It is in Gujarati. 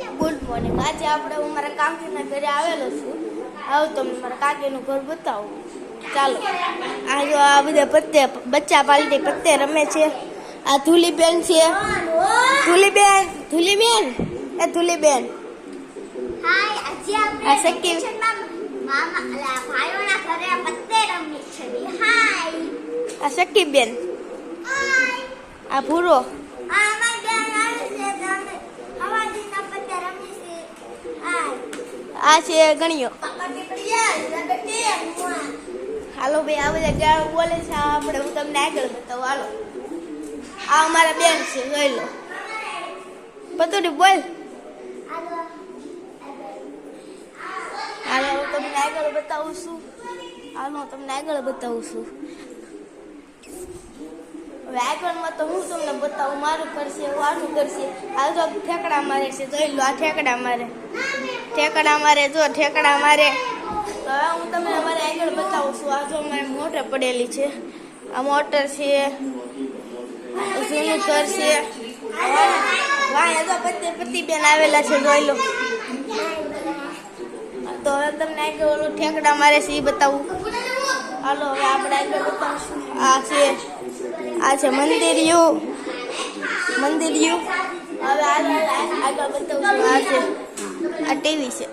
Good morning. આજે આપણે હું મારા કાકીના ઘરે આવેલો છું. આવો તમને મારા કાકીનું ઘર બતાવું. ચાલો. આ જો આ બધા પત્તે બચ્ચા પાલટી પત્તે રમે છે. આ ધુલીબેન છે. ધુલીબેન એ ધુલીબેન. આ સક્કી આ સક્કીબેન. આ ભૂરો. આ છે ગણિયો. હાલો ભાઈ, આ બધા ગાળો બોલે છે. આપણે હું તમને આગળ બતાવું. હાલો, આ અમારા બેન છે, જોઈ લો. પતુડી બોલ. હાલો, હું તમને આગળ બતાવું છું. હવે આગળમાં તો હું તમને બતાવું. મારું કરશે, વાનું કરશે. આ જો ઠેકડા મારે છે, જોઈ લો. આ ઠેકડા મારે જો ઠેકડા મારે. તો હવે હું તમને અમારે આગળ બતાવું છું. આ જો અમારે મોટર પડેલી છે. આ મોટર છે, જૂનું ઘર છે. વાહ, તો પતિ બેન આવેલા છે, જોઈ લો. તો હવે તમને આગળ ઓલું ઠેકડા મારે છે એ બતાવું. હાલો, હવે આપણે આગળ બતાવશું. આ છે મંદિરિયું. હવે આગળ બતાવશું. આ ટીવી છે.